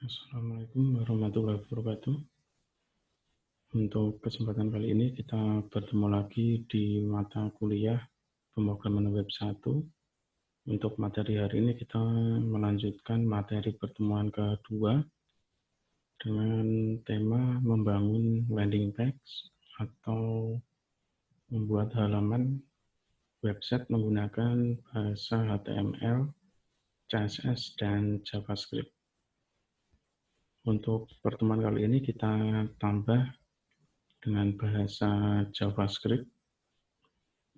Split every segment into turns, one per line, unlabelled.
Assalamualaikum warahmatullahi wabarakatuh. Untuk kesempatan kali ini kita bertemu lagi di mata kuliah pemrograman web 1. Untuk materi hari ini kita melanjutkan materi pertemuan kedua dengan tema membangun landing page atau membuat halaman website menggunakan bahasa HTML, CSS, dan JavaScript. Untuk pertemuan kali ini kita tambah dengan bahasa JavaScript.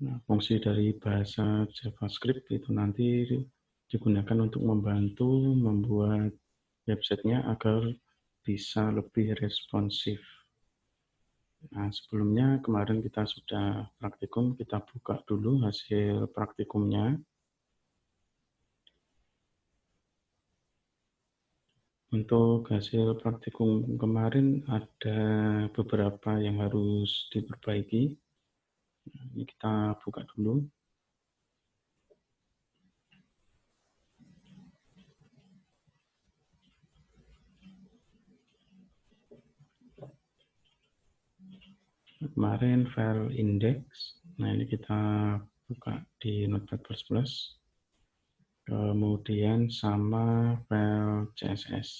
Nah, fungsi dari bahasa JavaScript itu nanti digunakan untuk membantu membuat websitenya agar bisa lebih responsif. Nah, sebelumnya kemarin kita sudah praktikum, kita buka dulu hasil praktikumnya. Untuk hasil praktikum kemarin ada beberapa yang harus diperbaiki. Ini kita buka dulu. Kemarin file index. Nah, ini kita buka di Notepad++. Kemudian sama file CSS.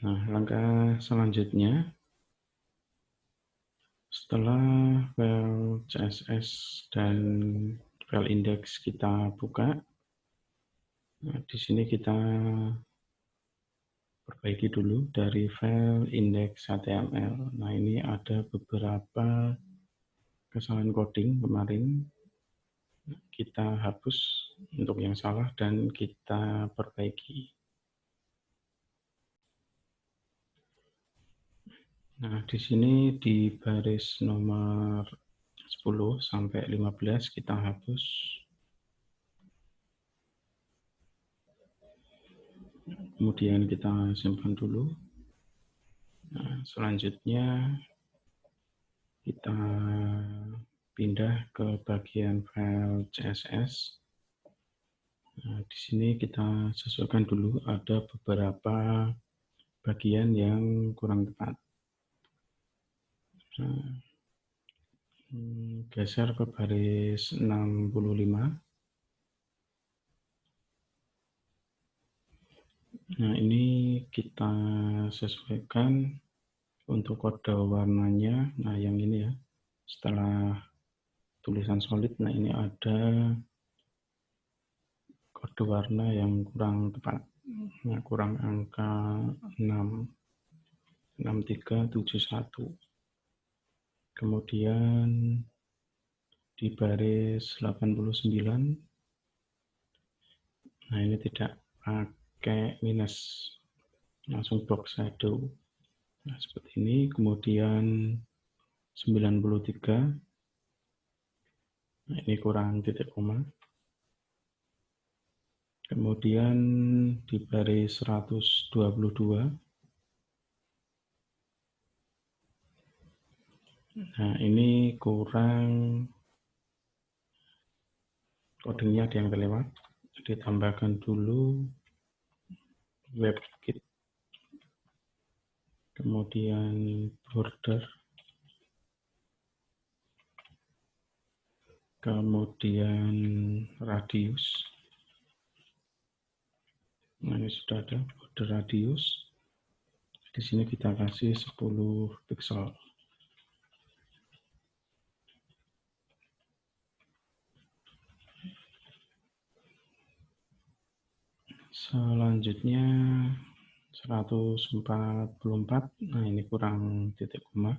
Nah, langkah selanjutnya, setelah file CSS dan file index kita buka, nah, di sini kita perbaiki dulu dari file index HTML. Nah, ini ada beberapa kesalahan coding kemarin. Kita hapus untuk yang salah dan kita perbaiki. Nah, di sini di baris nomor 10 sampai 15 kita hapus. Kemudian kita simpan dulu. Nah, selanjutnya kita pindah ke bagian file CSS. Nah, di sini kita sesuaikan dulu, ada beberapa bagian yang kurang tepat. Nah, geser ke baris 65. Nah, ini kita sesuaikan untuk kode warnanya. Nah, yang ini ya, setelah tulisan solid, nah ini ada kode warna yang kurang tepat. Nah, kurang angka 6, 6371. Kemudian di baris 89, nah ini tidak pakai minus, langsung box shadow. Nah, seperti ini. Kemudian 93, nah ini kurang titik koma. Kemudian di baris 122, nah ini kurang, codingnya ada yang terlewat. Ditambahkan dulu WebKit, kemudian border, kemudian radius. Nah, ini sudah ada border radius. Di sini kita kasih 10 pixel. Selanjutnya 144, nah ini kurang titik koma.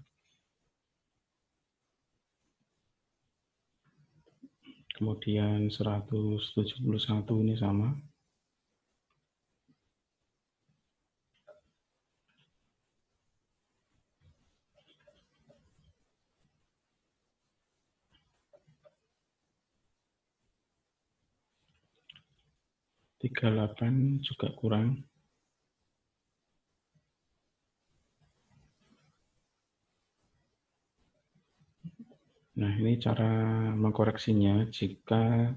Kemudian 171 ini sama. Tiga 38 juga kurang. Nah, ini cara mengkoreksinya. Jika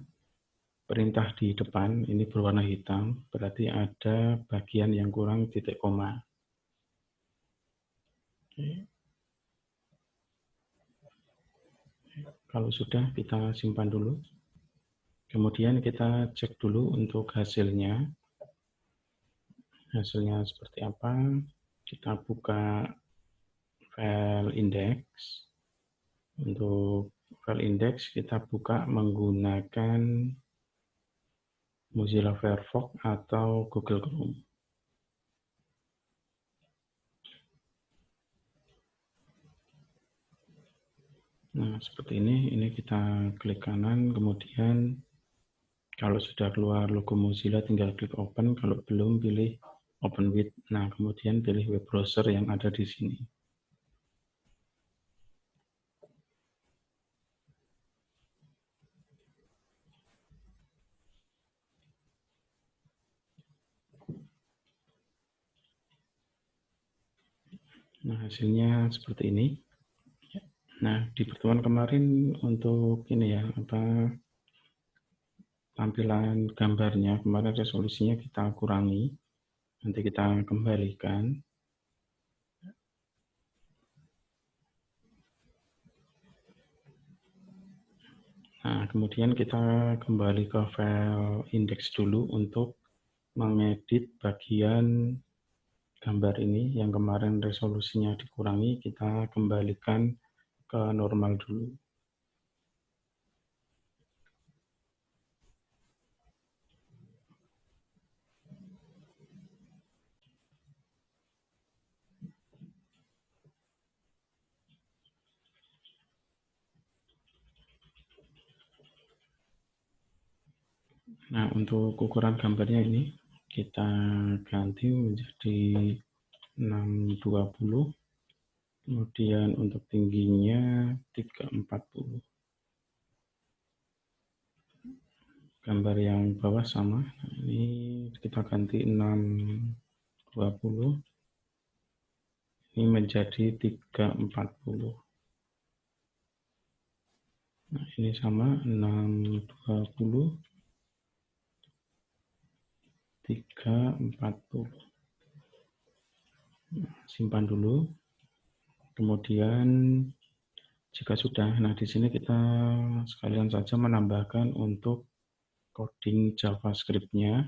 perintah di depan ini berwarna hitam, berarti ada bagian yang kurang titik koma. Oke. Kalau sudah, kita simpan dulu. Kemudian kita cek dulu untuk hasilnya. Hasilnya seperti apa? Kita buka file index. Untuk file index kita buka menggunakan Mozilla Firefox atau Google Chrome. Nah, seperti ini kita klik kanan, kemudian kalau sudah keluar logo Mozilla tinggal klik open, kalau belum pilih open with. Nah, kemudian pilih web browser yang ada di sini. Nah, hasilnya seperti ini. Nah, di pertemuan kemarin untuk ini ya, tampilan gambarnya, kemarin resolusinya kita kurangi. Nanti kita kembalikan. Nah, kemudian kita kembali ke file index dulu untuk mengedit bagian gambar ini yang kemarin resolusinya dikurangi, kita kembalikan ke normal dulu. Nah, untuk ukuran gambarnya ini kita ganti menjadi 620. Kemudian untuk tingginya 340. Gambar yang bawah sama. Nah, ini kita ganti 620. Ini menjadi 340. Nah, ini sama 620, 340. Simpan dulu. Kemudian jika sudah, nah di sini kita sekalian saja menambahkan untuk coding JavaScript-nya.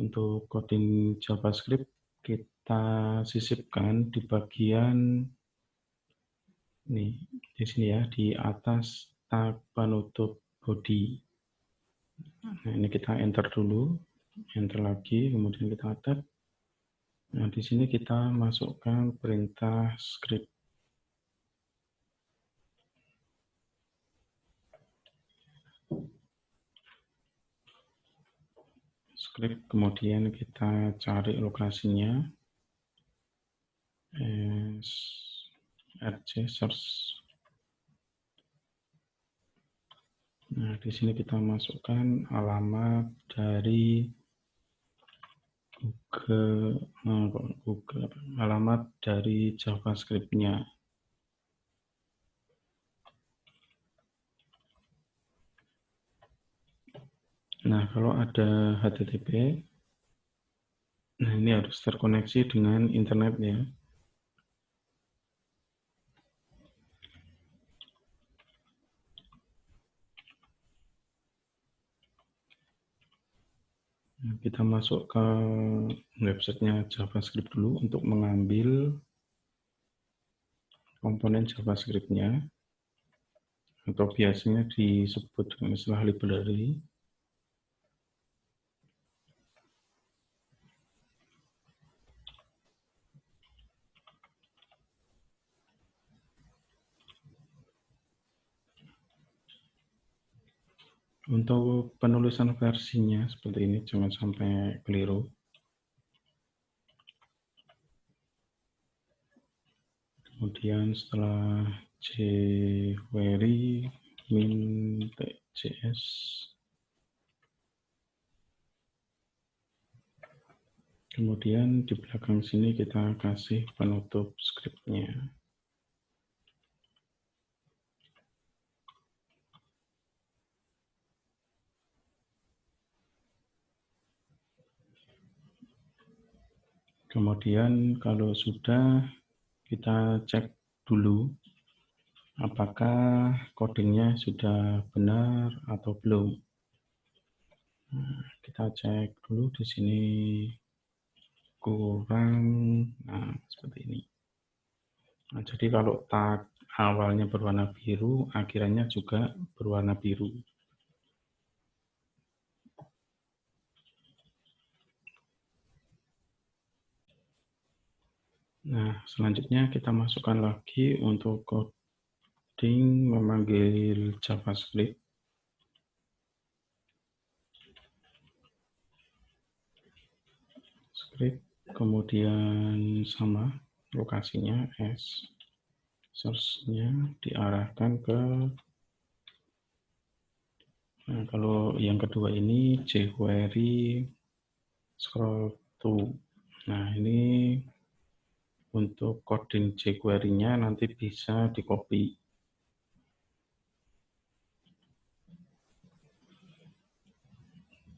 Untuk coding JavaScript kita sisipkan di bagian nih, di sini ya, di atas tag penutup body. Nah, ini kita enter dulu, enter lagi, kemudian kita tab. Nah, di sini kita masukkan perintah script. Script, kemudian kita cari lokasinya. rc search. Nah, di sini kita masukkan alamat dari Google, alamat dari JavaScript-nya. Nah, kalau ada HTTP, nah ini harus terkoneksi dengan internet ya. Nah, kita masuk ke websitenya JavaScript dulu untuk mengambil komponen JavaScript-nya, atau biasanya disebut dengan istilah library. Untuk penulisan versinya seperti ini, jangan sampai keliru. Kemudian setelah jQuery min.js, kemudian di belakang sini kita kasih penutup scriptnya. Kemudian kalau sudah, kita cek dulu apakah codingnya sudah benar atau belum. Nah, kita cek dulu di sini kurang. Nah, seperti ini. Nah, jadi kalau tag awalnya berwarna biru, akhirnya juga berwarna biru. Nah, selanjutnya kita masukkan lagi untuk coding memanggil JavaScript. Script, kemudian sama lokasinya S, source-nya diarahkan ke, nah kalau yang kedua ini jQuery scroll to. Nah ini untuk coding jQuery-nya nanti bisa di copy.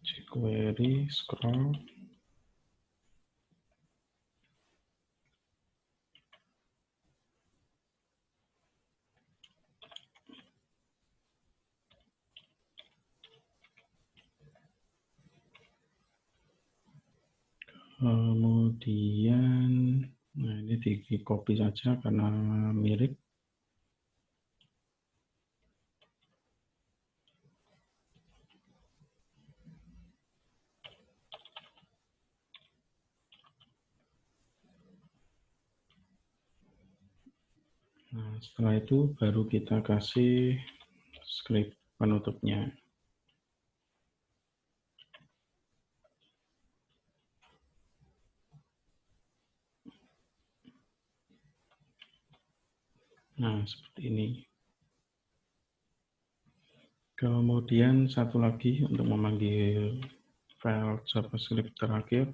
jQuery scroll kemudian, nah ini di copy saja karena mirip. Nah, setelah itu baru kita kasih script penutupnya. Nah, seperti ini. Kemudian satu lagi untuk memanggil file JavaScript terakhir.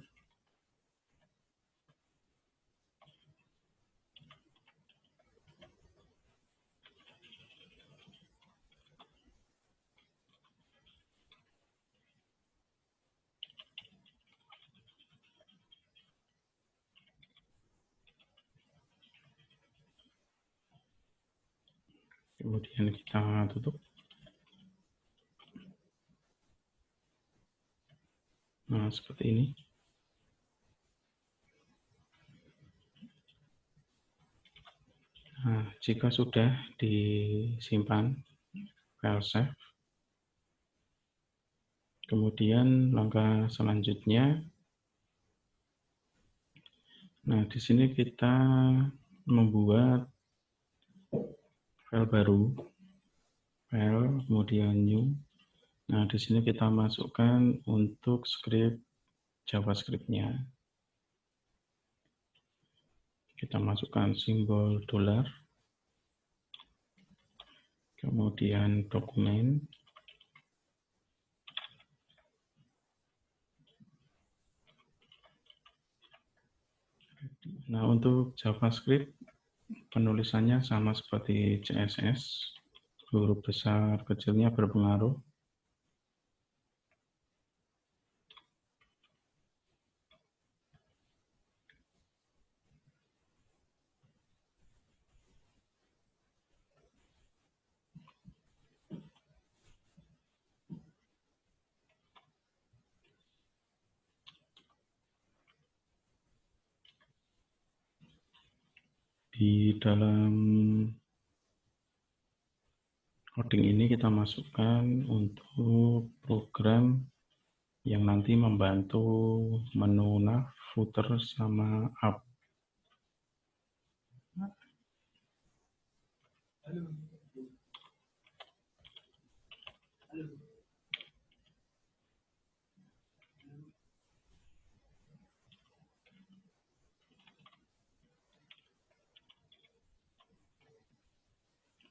Kemudian kita tutup. Nah, seperti ini. Nah, jika sudah disimpan file save, kemudian langkah selanjutnya, nah di sini kita membuat file baru, file kemudian new. Nah, di sini kita masukkan untuk script JavaScript-nya. Kita masukkan simbol dolar, kemudian dokumen. Nah, untuk JavaScript penulisannya sama seperti CSS, huruf besar kecilnya berpengaruh. Di dalam coding ini kita masukkan untuk program yang nanti membantu menu nav, footer, sama up.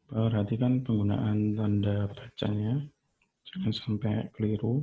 Perhatikan penggunaan tanda bacanya, jangan sampai keliru.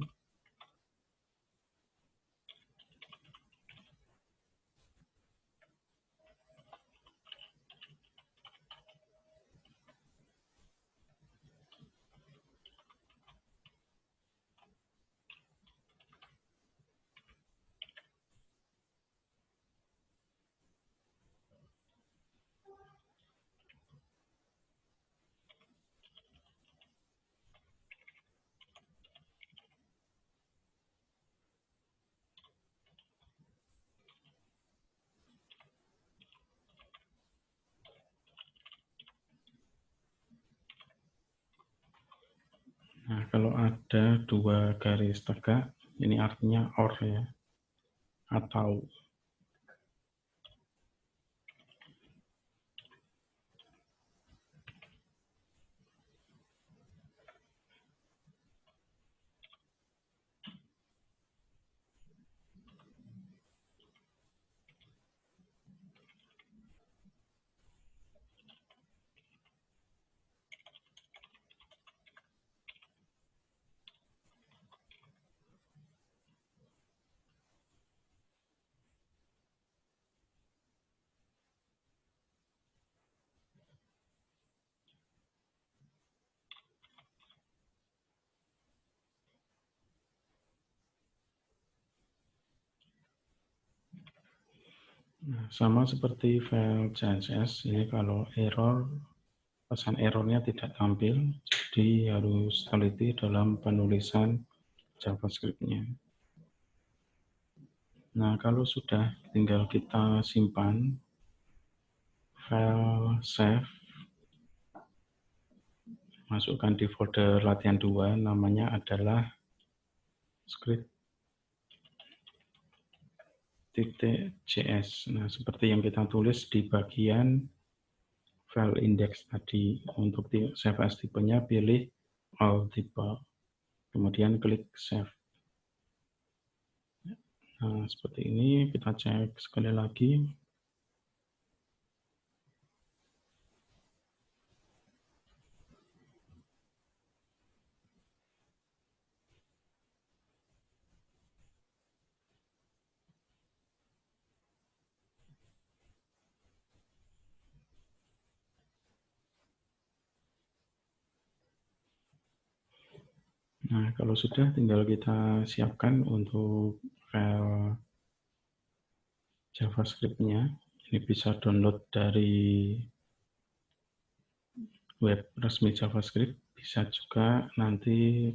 kalau ada dua garis tegak, ini artinya OR ya, atau. Nah, sama seperti file CSS, ini kalau error, pesan errornya tidak tampil, jadi harus teliti dalam penulisan JavaScript-nya. Nah, kalau sudah, tinggal kita simpan file save, masukkan di folder latihan 2, namanya adalah script.js. Nah, seperti yang kita tulis di bagian file index tadi. Untuk save as tipenya, pilih all type, kemudian klik save. Nah, seperti ini, kita cek sekali lagi. Nah, kalau sudah, tinggal kita siapkan untuk file JavaScript-nya. Ini bisa download dari web resmi JavaScript, bisa juga nanti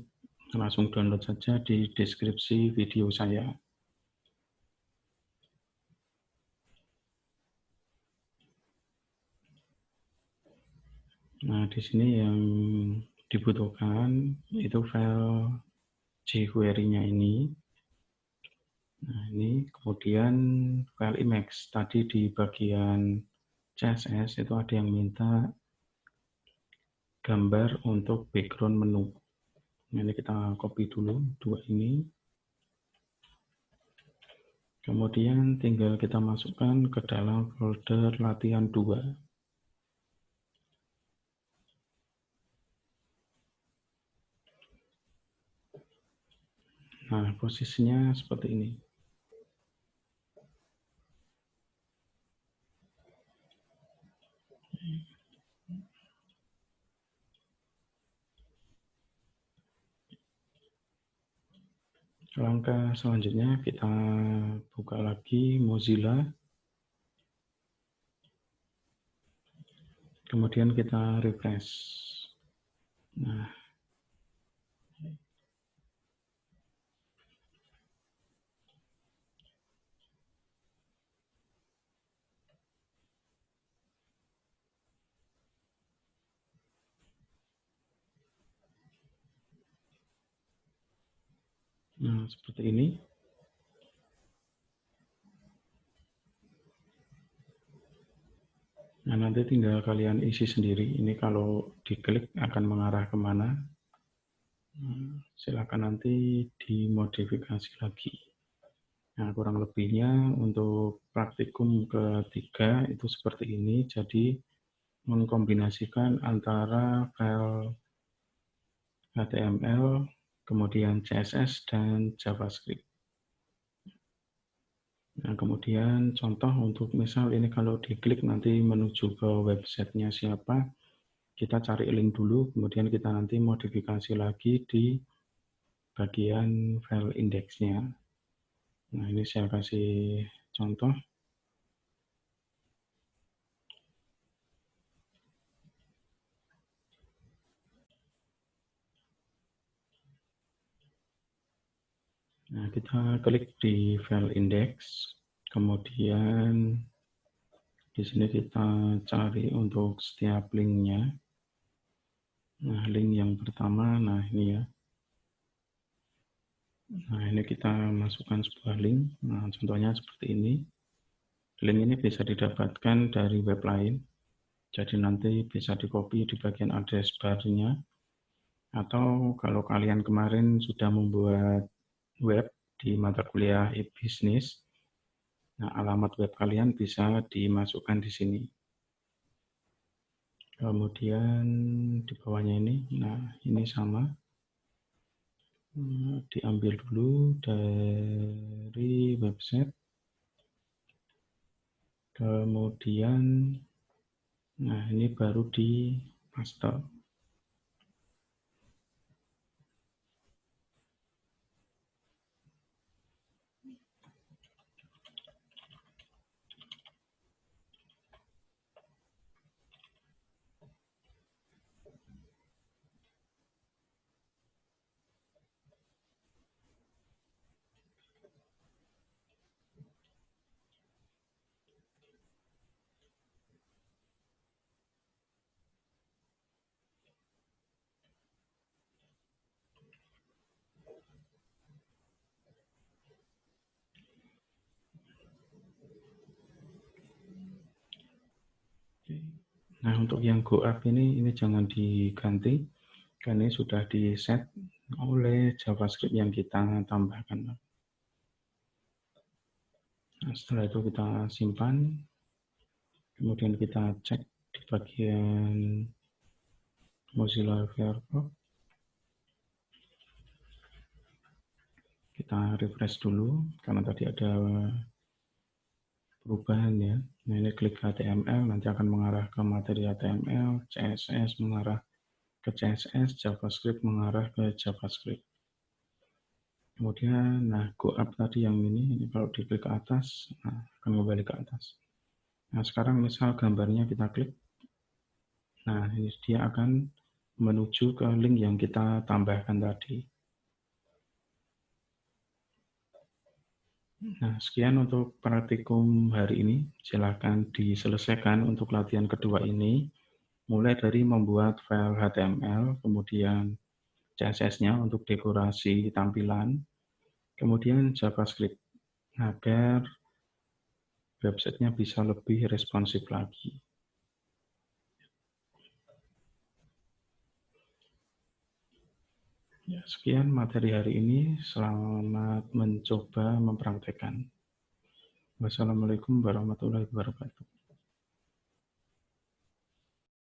langsung download saja di deskripsi video saya. Nah, di sini yang dibutuhkan itu file jQuery-nya ini. Nah, ini kemudian file image. Tadi di bagian CSS itu ada yang minta gambar untuk background menu. Nah, ini kita copy dulu dua ini. Kemudian tinggal kita masukkan ke dalam folder latihan 2. Nah, posisinya seperti ini. Langkah selanjutnya kita buka lagi Mozilla. Kemudian kita refresh. Nah, seperti ini. Nah, nanti tinggal kalian isi sendiri. Ini kalau diklik akan mengarah kemana. Silakan nanti dimodifikasi lagi. Nah, kurang lebihnya untuk praktikum ketiga itu seperti ini. Jadi, mengkombinasikan antara file HTML, kemudian CSS, dan JavaScript. Nah, kemudian contoh untuk misal ini kalau diklik nanti menuju ke websitenya siapa, kita cari link dulu, kemudian kita nanti modifikasi lagi di bagian file indeksnya. Nah, ini saya kasih contoh. Nah, kita klik di file index, kemudian di sini kita cari untuk setiap linknya. Nah, link yang pertama, nah ini ya. Nah, ini kita masukkan sebuah link. Nah, contohnya seperti ini. Link ini bisa didapatkan dari web lain. Jadi nanti bisa di-copy di bagian address bar-nya. Atau kalau kalian kemarin sudah membuat web di mata kuliah e-business, nah alamat web kalian bisa dimasukkan di sini. Kemudian di bawahnya ini, nah ini sama. Diambil dulu dari website. Kemudian, nah ini baru di paste. Nah untuk yang go up ini jangan diganti, karena ini sudah di set oleh JavaScript yang kita tambahkan. Nah, setelah itu kita simpan, kemudian kita cek di bagian Mozilla Firefox. Kita refresh dulu, karena tadi ada perubahan ya. Nah ini klik HTML, nanti akan mengarah ke materi HTML, CSS mengarah ke CSS, JavaScript mengarah ke JavaScript. Kemudian, nah go up tadi yang ini kalau diklik ke atas, nah, akan kembali ke atas. Nah sekarang misal gambarnya kita klik, nah ini dia akan menuju ke link yang kita tambahkan tadi. Nah sekian untuk praktikum hari ini, silahkan diselesaikan untuk latihan kedua ini, mulai dari membuat file HTML, kemudian CSS-nya untuk dekorasi tampilan, kemudian JavaScript, agar websitenya bisa lebih responsif lagi. Ya, sekian materi hari ini. Selamat mencoba mempraktekkan. Wassalamualaikum warahmatullahi wabarakatuh.